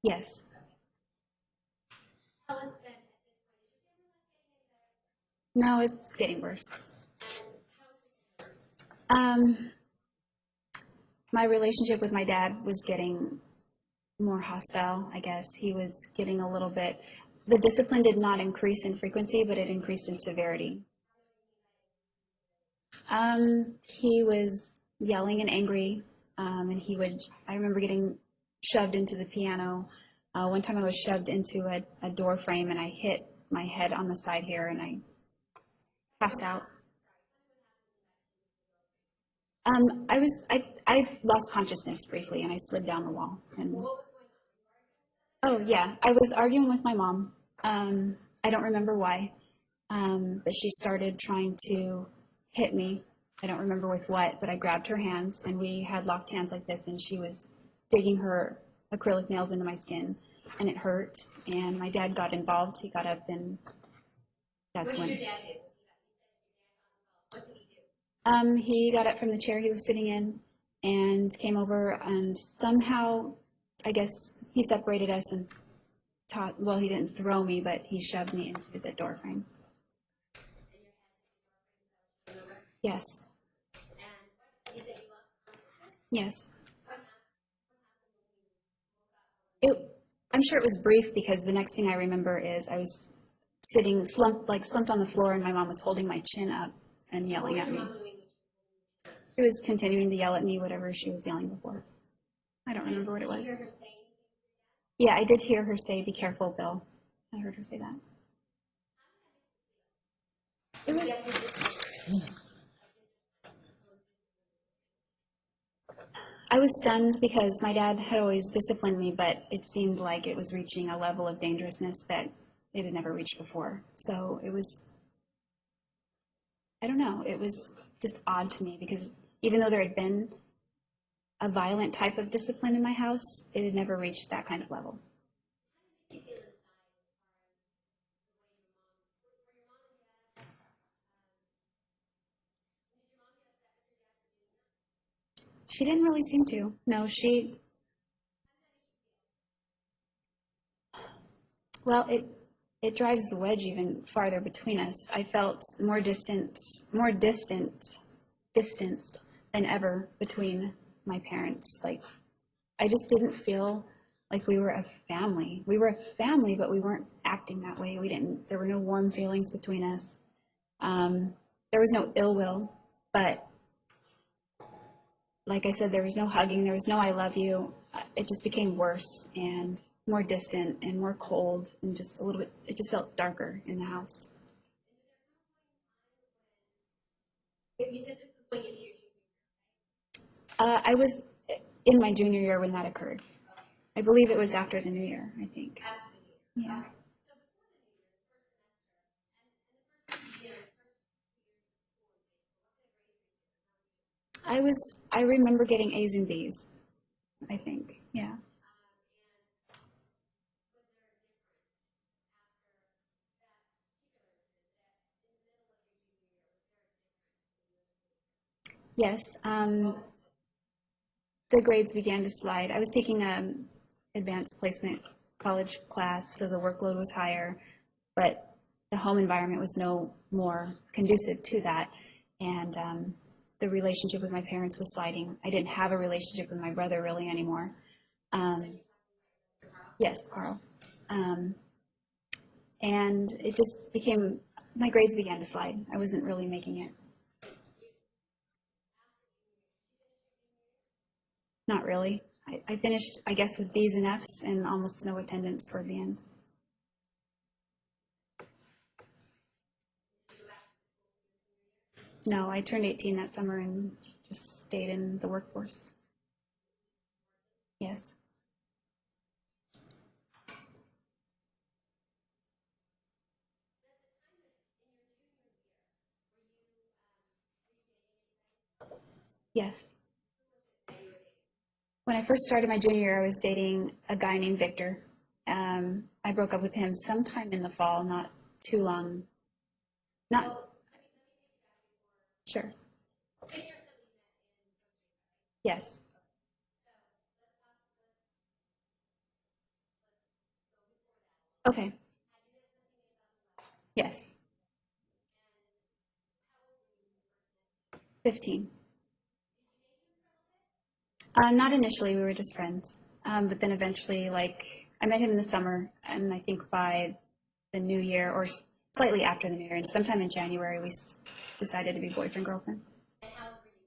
Yes. How is it then at this point? Is your family life getting any better? No, it's getting worse. How is it getting worse? Um, my relationship with my dad was getting more hostile, I guess. He was getting a little bit, the discipline did not increase in frequency, but it increased in severity. He was yelling and angry, and I remember getting shoved into the piano. One time I was shoved into a door frame and I hit my head on the side here and I passed out. I've lost consciousness briefly and I slid down the wall. And oh yeah, I was arguing with my mom. I don't remember why, but she started trying to hit me. I don't remember with what, but I grabbed her hands and we had locked hands like this, and she was digging her acrylic nails into my skin, and it hurt. And my dad got involved. He got up, and that's What did when. your dad do? What did he do? He got up from the chair he was sitting in and came over, and somehow, I guess, he separated us and taught. Well, he didn't throw me, but he shoved me into the door frame. Yes. And you said you lost consciousness? Yes. What happened when you woke up? I'm sure it was brief because the next thing I remember is I was sitting slumped on the floor, and my mom was holding my chin up and yelling at me. What was your mom doing? She was continuing to yell at me, whatever she was yelling before. I don't remember what it Did you was. hear her say anything? Yeah, I did hear her say, "Be careful, Bill." I heard her say that. It was. I was stunned because my dad had always disciplined me, but it seemed like it was reaching a level of dangerousness that it had never reached before. So it was, I don't know, it was just odd to me because even though there had been a violent type of discipline in my house, it had never reached that kind of level. How did you feel inside as far as the way your mom, were your mom and dad, did your mom get upset with your dad for doing that? She didn't really seem to. No, well, it drives the wedge even farther between us. I felt distanced than ever between my parents. Like, I just didn't feel like we were a family. We were a family, but we weren't acting that way. There were no warm feelings between us. There was no ill will, but like I said, there was no hugging, there was no I love you. It just became worse and more distant and more cold and just a little bit, it just felt darker in the house. You said this was going into your junior year, I was in my junior year when that occurred. I believe it was after the new year, I think. right? After the new year. Yeah. Okay. So before the new year, the first semester, and the first year, first 2 years of school in high school, what kind of grades were you getting? I remember getting A's and B's, I think. Yeah. And was there a difference after that particular incident that in the middle of your junior year, was there a difference in your school? Yes. The grades began to slide. I was taking an advanced placement college class, so the workload was higher, but the home environment was no more conducive to that. And the relationship with my parents was sliding. I didn't have a relationship with my brother really anymore. Yes, Carl. Um, and it just became, my grades began to slide. I wasn't really making it. Not really. I finished, I guess, with D's and F's and almost no attendance toward the end. No, I turned 18 that summer and just stayed in the workforce. Yes. Yes. When I first started my junior year, I was dating a guy named Victor. I broke up with him sometime in the fall, not too long. Not sure. Yes. Okay. Yes. 15. Not initially, we were just friends. But then eventually, like, I met him in the summer, and I think by the new year, or slightly after the new year, and sometime in January, we decided to be boyfriend, girlfriend. And how old were you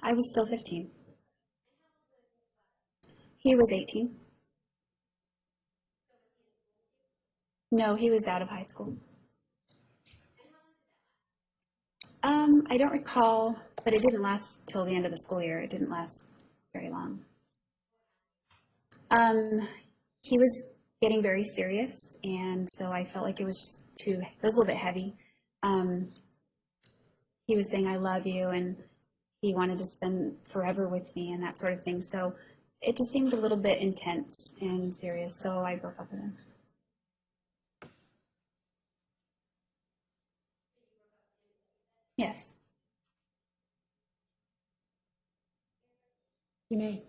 I was still 15. and how old was Mr. Waters? He was 18. So was he in school with you? No, he was out of high school. And how long did that last? I don't recall, but it didn't last till the end of the school year. It didn't last very long. Um, he was getting very serious, and so I felt like it was just it was a little bit heavy. Um, he was saying, I love you, and he wanted to spend forever with me and that sort of thing. So it just seemed a little bit intense and serious, so I broke up with him. Yes. You may.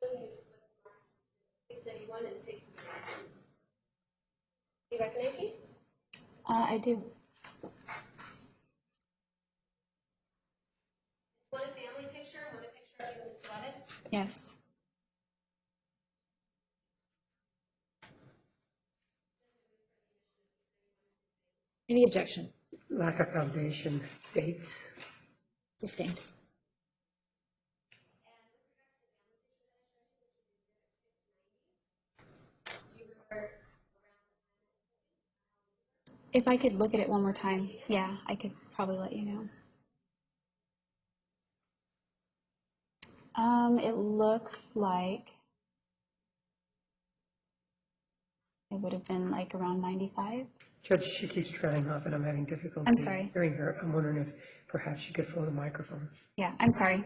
Showing you what's marked 691 and 692. Do you recognize these? I do. One a family picture, one a picture of you and Mr. Waters. Yes. Any objection? Lack of foundation dates. Sustained. Do you remember If I could look at it one more time, yeah, I could probably let you know. It looks like it would have been like around 95. Judge, she keeps trailing off and I'm having difficulty I'm sorry. hearing her. I'm wondering if perhaps you could follow the microphone. Yeah, I'm sorry.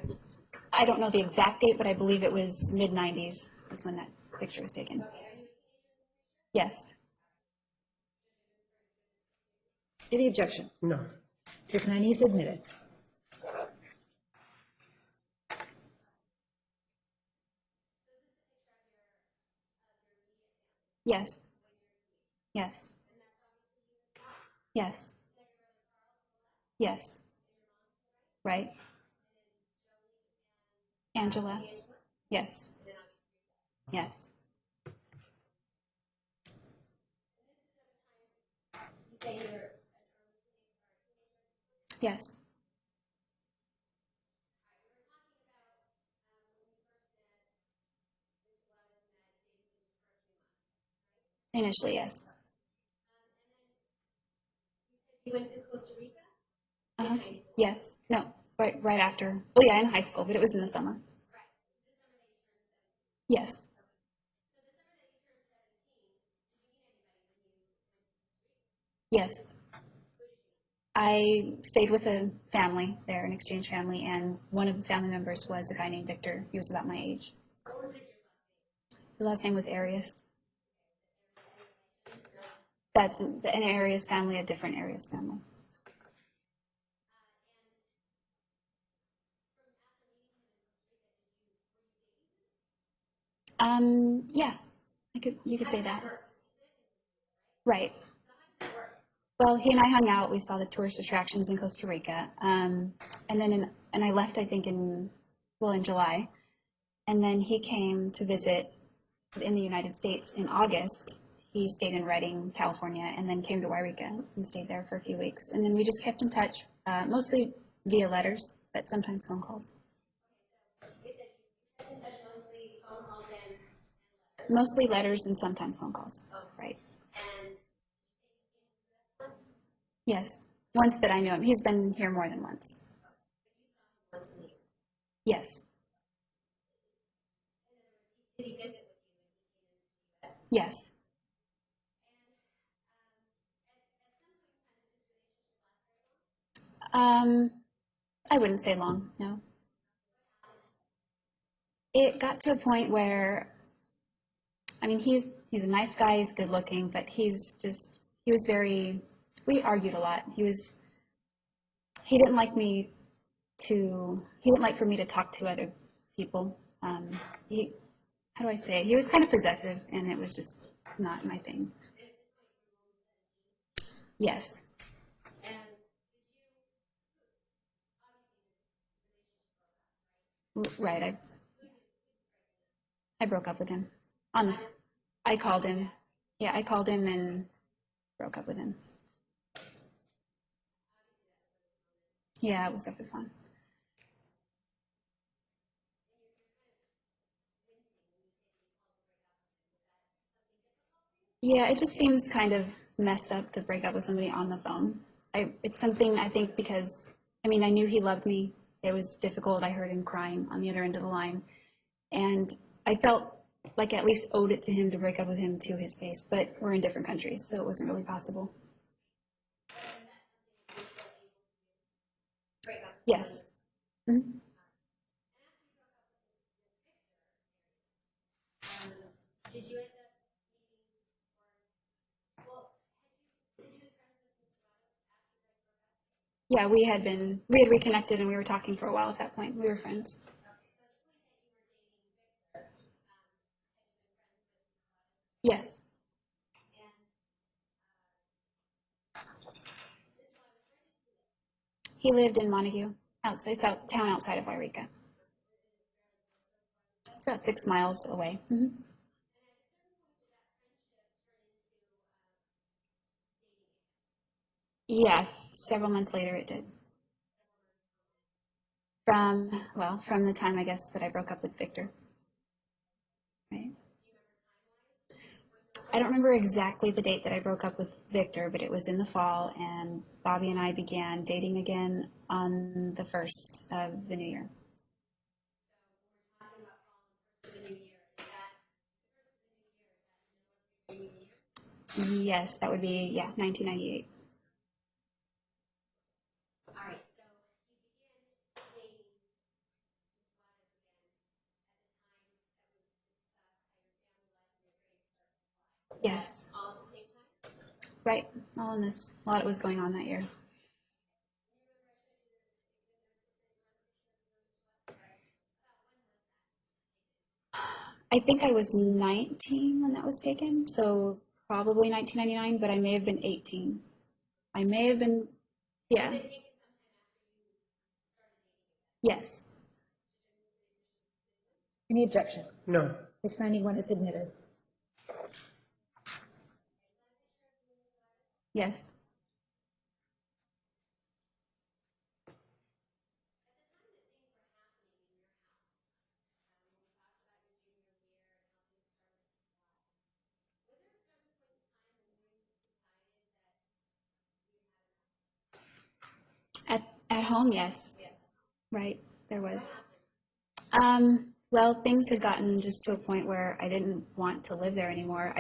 I don't know the exact date, but I believe it was mid 90s is when that picture was taken. Yes. Any objection? No. 690 is admitted. Yes. Yes. Yes. Yes. Right. Angela. Yes. Yes. you say you're Yes. Initially, yes. you went to Costa Rica? Uh-huh. Yes. No. Right after. Oh yeah, in high school, but it was in the summer. Yes. Yes. I stayed with a family there, an exchange family, and one of the family members was a guy named Victor. He was about my age. The last name was Arias. That's an Arias family, a different Arias family. Yeah, you could say that. Right. Well, he and I hung out. We saw the tourist attractions in Costa Rica, and then and I left. I think in July, and then he came to visit in the United States in August. He stayed in Redding, California, and then came to Wairika and stayed there for a few weeks. And then we just kept in touch, mostly via letters, but sometimes phone calls. You said you kept in touch mostly phone calls and letters. Mostly letters and sometimes phone calls. Oh. Right. And once, Yes. Once that I knew him. He's been here more than once. once in the year. Yes. Did he visit with you when he came into the U.S.? Yes. Um, I wouldn't say long, no. It got to a point where, I mean, he's a nice guy, he's good looking, but he was very, we argued a lot. he didn't like he didn't like for me to talk to other people. He, how do I say it? He was kind of possessive, and it was just not my thing. Yes. Right. I broke up with him. On the, I called him. Yeah, I called him and broke up with him. Yeah, it was super fun. Yeah, it just seems kind of messed up to break up with somebody on the phone. It's something I think because, I mean, I knew he loved me. It was difficult. I heard him crying on the other end of the line. And I felt like I at least owed it to him to break up with him to his face. But we're in different countries, so it wasn't really possible. Yes. Mhm. Did you end up meeting, well, had you been friends with Miss Gladys after you guys broke up? Yeah, we had reconnected and we were talking for a while at that point. We were friends. Okay, so at the point that you were dating Victor, had you been friends with Miss Gladys? Yes. And Miss Gladys, where did you live? He lived in Montague, town outside of Wairika. It's about 6 miles away. And at a certain point, did that friendship turn into dating again? Yeah, several months later it did. From the time I guess that I broke up with Victor. Right. I don't remember exactly the date that I broke up with Victor, but it was in the fall, and Bobby and I began dating again on the 1st of the new year. Talking about fall and first of the new year, is that the first of the new year? Is that in the middle of your junior year? Yes, that would be, yeah, 1998. All right, so you begin dating Miss Gladys again at the time that we discussed how your family life and your grades started to slide. Yes, All at the same time? right. All in this, a lot was going on that year. I think I was 19 when that was taken, so probably 1999, but I may have been 18. I may have been, yeah. Yes. Any objection? No. 691 is admitted. Yes. At home, yes. Right, there was. Well, things had gotten just to a point where I didn't want to live there anymore.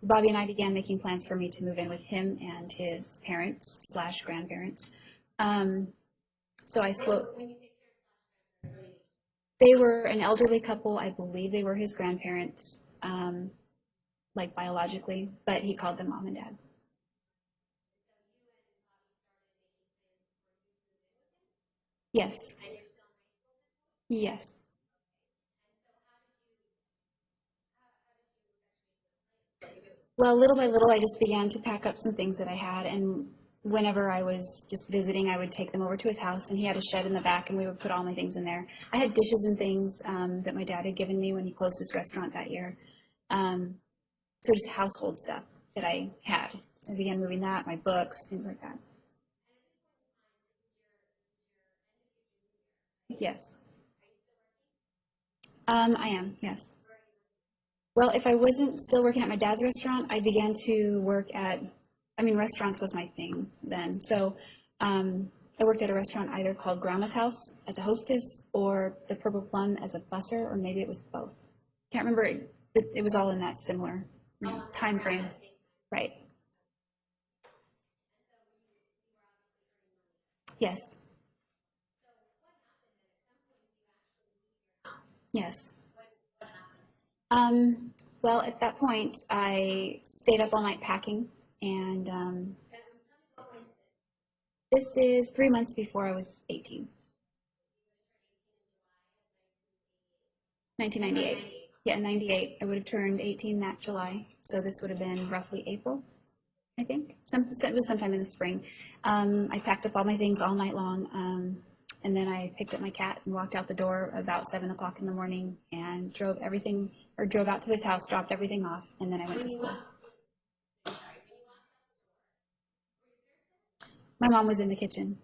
Bobby and I began making plans for me to move in with him and his parents slash grandparents. So I they were an elderly couple. I believe they were his grandparents, like biologically, but he called them mom and dad. Yes. Yes. Well, little by little, I just began to pack up some things that I had, and whenever I was just visiting, I would take them over to his house, and he had a shed in the back, and we would put all my things in there. I had dishes and things that my dad had given me when he closed his restaurant that year. So just household stuff that I had. So I began moving that, my books, things like that. Yes. I am, yes. Well, if I wasn't still working at my dad's restaurant, I began to work restaurants was my thing then. So I worked at a restaurant either called Grandma's House as a hostess or the Purple Plum as a busser, or maybe it was both. Can't remember. It was all in that similar time frame. Right. Yes. Yes. Well, at that point, I stayed up all night packing, and This is 3 months before I was 18. 1998. Yeah, 98. I would have turned 18 that July. So this would have been roughly April, I think. It was sometime in the spring. I packed up all my things all night long. And then I picked up my cat and walked out the door about 7 o'clock in the morning and drove out to his house, dropped everything off, and then I went to school. My mom was in the kitchen.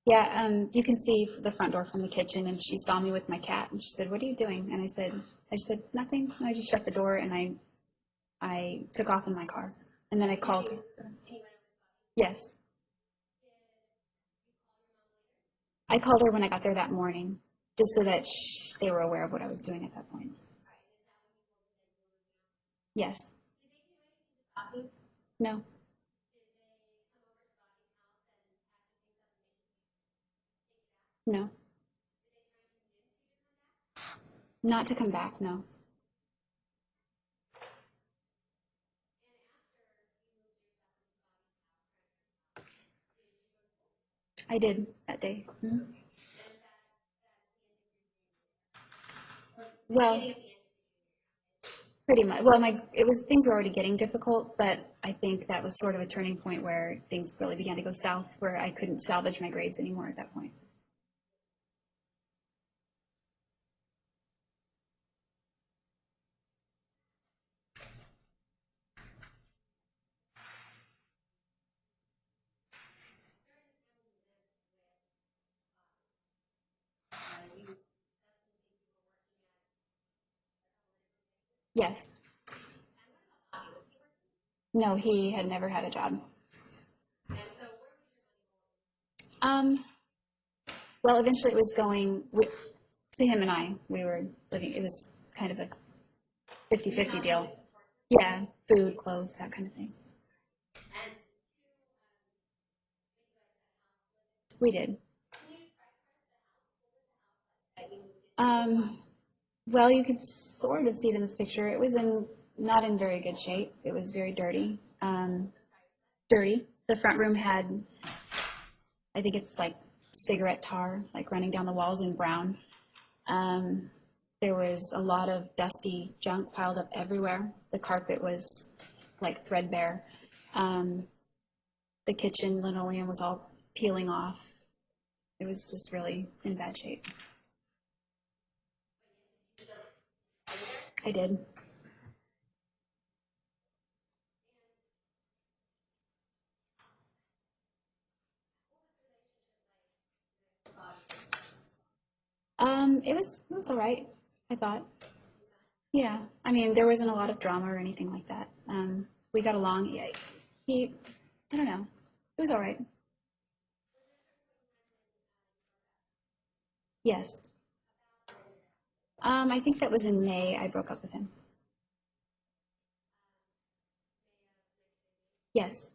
Yeah, you can see the front door from the kitchen, and she saw me with my cat, and she said, "What are you doing?" And I just said, "Nothing." And I just shut the door, and I took off in my car. And then I called. Yes. I called her when I got there that morning, just so that they were aware of what I was doing at that point. Yes. No. No. Not to come back, no. I did that day. Well, pretty much. Well, things were already getting difficult, but I think that was sort of a turning point where things really began to go south, where I couldn't salvage my grades anymore at that point. Yes. No, he had never had a job. Um, well, eventually it was to him and I. We were living, it was kind of a 50-50 deal. Yeah, food, clothes, that kind of thing. We did. Um, well, you could sort of see it in this picture. It was not in very good shape. It was very dirty. Dirty. The front room had, I think it's like cigarette tar, like running down the walls in brown. There was a lot of dusty junk piled up everywhere. The carpet was like threadbare. The kitchen linoleum was all peeling off. It was just really in bad shape. I did. It was all right, I thought. Yeah, I mean, there wasn't a lot of drama or anything like that. We got along. Yeah, I don't know. It was all right. Yes. I think that was in May I broke up with him. Yes.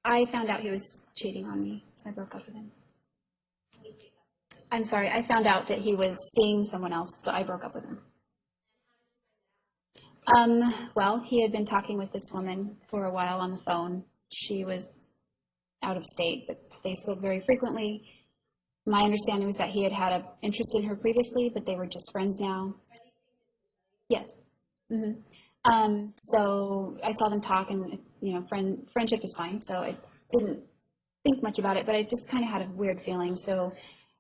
I found out he was cheating on me, so I broke up with him. I'm sorry, I found out that he was seeing someone else, so I broke up with him. Well, he had been talking with this woman for a while on the phone. She was out of state, but they spoke very frequently. My understanding was that he had had an interest in her previously, but they were just friends now. Yes. So I saw them talk, and friendship is fine. So I didn't think much about it, but I just kind of had a weird feeling. So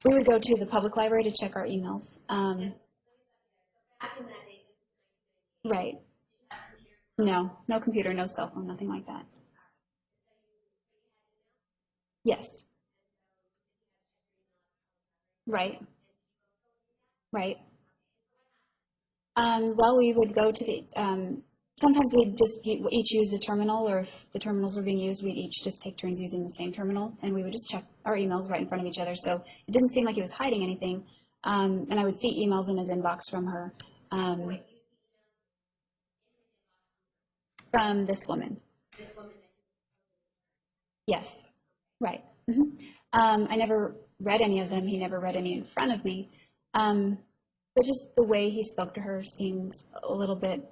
we would go to the public library to check our emails. Right. No, no computer, no cell phone, nothing like that. Yes. Right. Right. Well, we would go to sometimes we'd just each use a terminal, or if the terminals were being used, we'd each just take turns using the same terminal, and we would just check our emails right in front of each other. So it didn't seem like he was hiding anything. And I would see emails in his inbox from her, from this woman. Yes. Right. I never read any of them. He never read any in front of me. But just the way he spoke to her seemed a little bit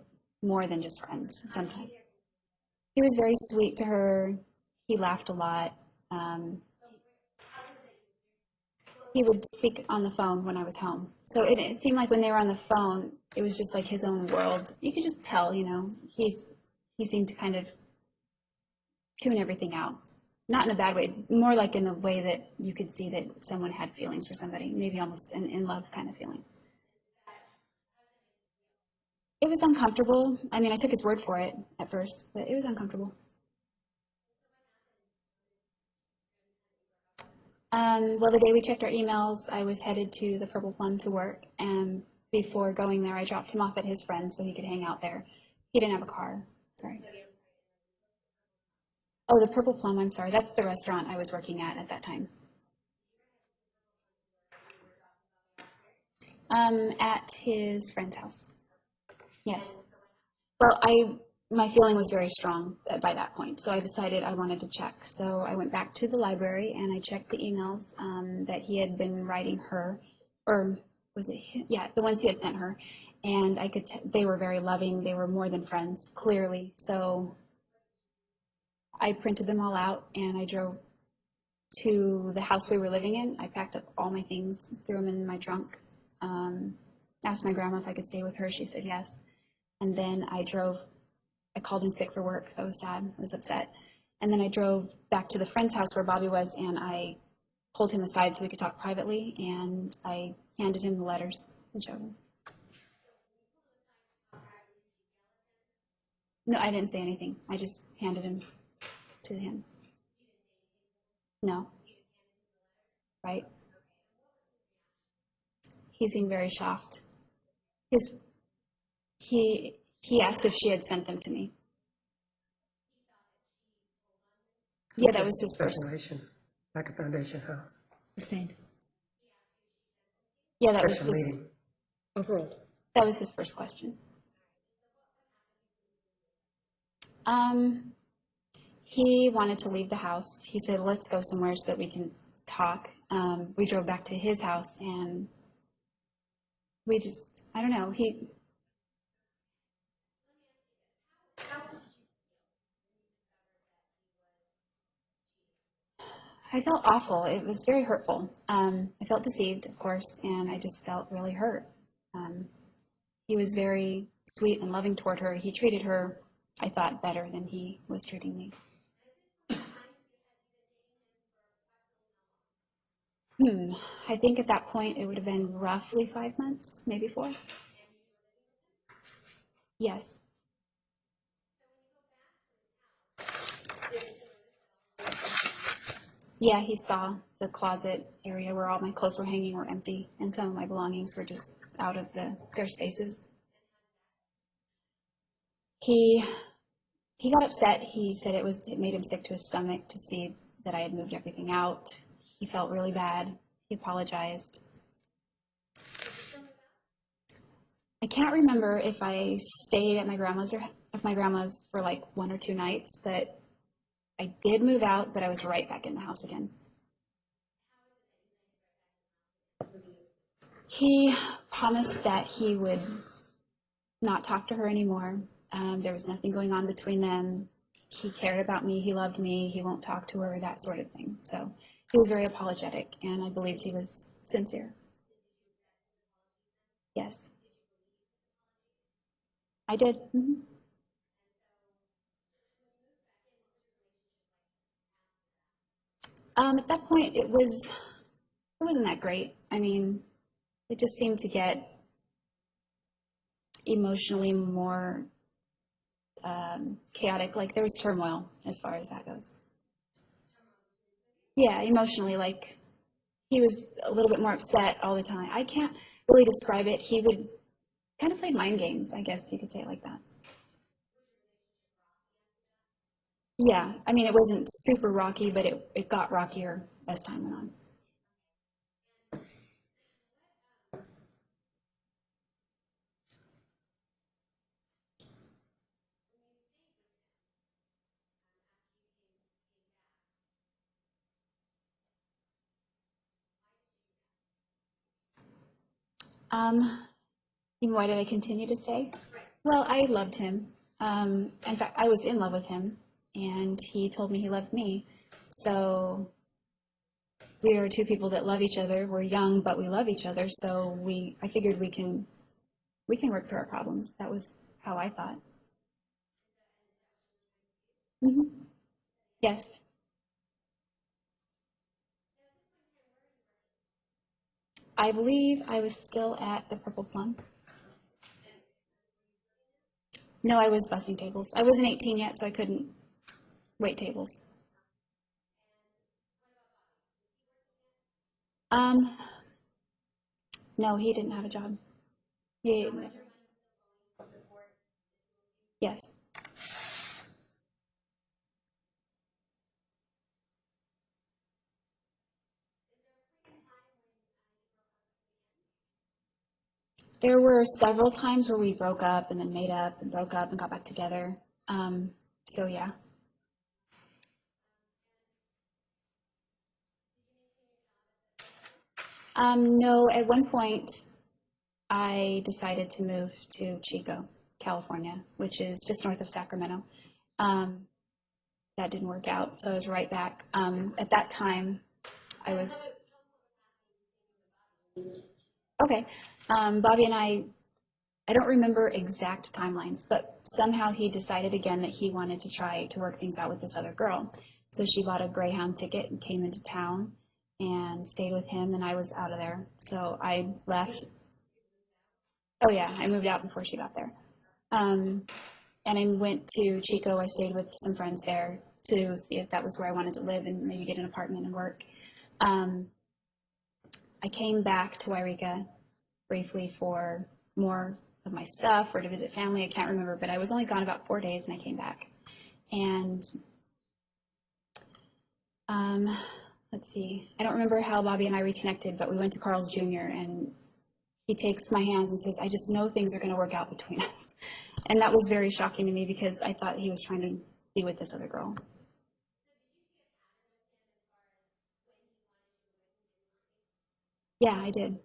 more than just friends sometimes. He was very sweet to her. He laughed a lot. He would speak on the phone when I was home. So it seemed like when they were on the phone, it was just like his own world. You could just tell, he seemed to kind of tune everything out. Not in a bad way, more like in a way that you could see that someone had feelings for somebody, maybe almost an in love kind of feeling. It was uncomfortable. I mean, I took his word for it at first, but it was uncomfortable. Well, the day we checked our emails, I was headed to the Purple Plum to work, and before going there, I dropped him off at his friend's so he could hang out there. He didn't have a car. Sorry. Oh, the Purple Plum, I'm sorry. That's the restaurant I was working at that time. At his friend's house. Yes. Well, my feeling was very strong by that point, so I decided I wanted to check. So I went back to the library and I checked the emails that he had been writing her, or was it? Yeah, the ones he had sent her, and I could. They were very loving. They were more than friends, clearly. So I printed them all out and I drove to the house we were living in. I packed up all my things, threw them in my trunk. Asked my grandma if I could stay with her. She said yes. And then I called in sick for work, so I was sad, I was upset. And then I drove back to the friend's house where Bobby was, and I pulled him aside so we could talk privately, and I handed him the letters and showed him. No, I didn't say anything. I just handed him to him. No. Right? He seemed very shocked. His, he asked if she had sent them to me. Yeah, that was his first. Speculation, like a foundation, huh? Sustained. Yeah, that was Special his, meeting. Overruled. that was his first question. He wanted to leave the house. He said, let's go somewhere so that we can talk. We drove back to his house and we just, I don't know, I felt awful. It was very hurtful. I felt deceived, of course, and I just felt really hurt. Um, he was very sweet and loving toward her. He treated her, I thought, better than he was treating me. I think at that point it would have been roughly 5 months, maybe 4. Yes. Yeah, he saw the closet area where all my clothes were hanging were empty, and some of my belongings were just out of their spaces. He he got upset. He said it made him sick to his stomach to see that I had moved everything out. He felt really bad. He apologized. I can't remember if I stayed at my grandma's for like 1 or 2 nights, but I did move out, but I was right back in the house again. He promised that he would not talk to her anymore. There was nothing going on between them. He cared about me. He loved me. He won't talk to her, that sort of thing. So he was very apologetic, and I believed he was sincere. Yes, I did. At that point, it wasn't that great. I mean, it just seemed to get emotionally more chaotic. Like there was turmoil as far as that goes. Yeah, emotionally, like he was a little bit more upset all the time. I can't really describe it. He would kind of play mind games, I guess you could say it like that. Yeah, I mean, it wasn't super rocky, but it got rockier as time went on. Why did I continue to stay? Well, I loved him. In fact, I was in love with him. and he told me he loved me. So we are two people that love each other. We're young, but we love each other. So I figured we can work through our problems. That was how I thought. Hmm. Yes. I believe I was still at the Purple Plum. No, I was bussing tables. I wasn't 18 yet, so I couldn't wait tables. Um, no, he didn't have a job. He, yes. There were several times where we broke up and then made up and broke up and got back together. So yeah. No, at one point I decided to move to Chico, California, which is just north of Sacramento. Um, that didn't work out, so I was right back. At that time, I was okay. Bobby and I don't remember exact timelines, but somehow he decided again that he wanted to try to work things out with this other girl. So she bought a Greyhound ticket and came into town and stayed with him, and I was out of there. So I left. Oh, yeah, I moved out before she got there. And I went to Chico. I stayed with some friends there to see if that was where I wanted to live and maybe get an apartment and work. Um, I came back to Wairika briefly for more of my stuff or to visit family. I can't remember, but I was only gone about 4 days and I came back. And let's see, I don't remember how Bobby and I reconnected, but we went to Carl's Jr. and he takes my hands and says, I just know things are going to work out between us. And that was very shocking to me because I thought he was trying to be with this other girl. Yeah, I did.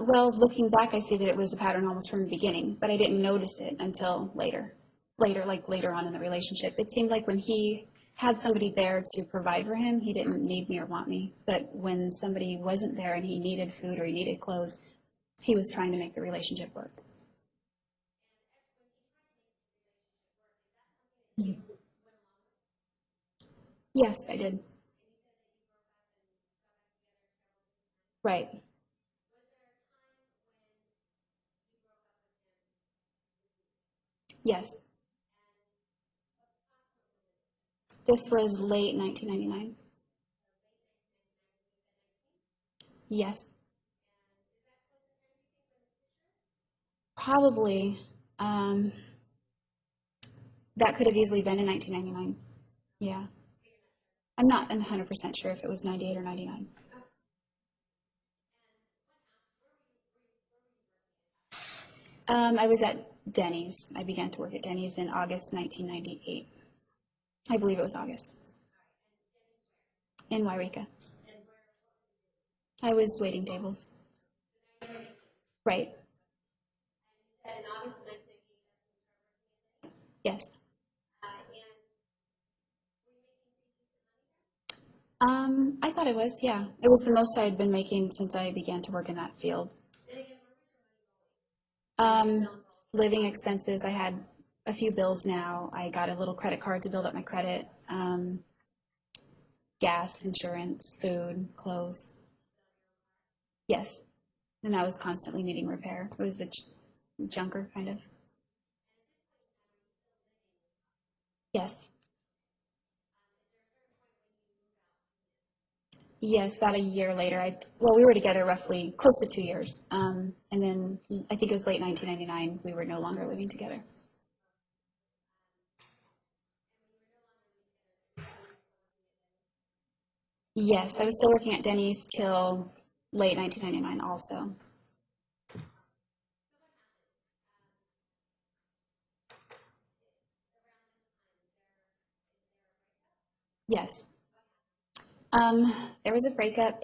Well, looking back, I see that it was a pattern almost from the beginning, but I didn't notice it until later. Like later on in the relationship. It seemed like when he had somebody there to provide for him, he didn't need me or want me. But when somebody wasn't there and he needed food or he needed clothes, he was trying to make the relationship work. Yes, I did. Right. Yes. This was late 1999. Yes. Probably. Um, that could have easily been in 1999. Yeah. I'm not 100% sure if it was 98 or 99. I was at Denny's. I began to work at Denny's in August 1998. I believe it was August. In Wairika. I was waiting tables. Right. Yes. I thought it was, yeah. It was the most I had been making since I began to work in that field. Um, living expenses, I had a few bills now. I got a little credit card to build up my credit. Gas, insurance, food, clothes. Yes. And that was constantly needing repair. It was a junker, kind of. Yes. Yes, about a year later. Well, we were together roughly close to 2 years. And then I think it was late 1999, we were no longer living together. Yes, I was still working at Denny's till late 1999 also. Yes. There was a breakup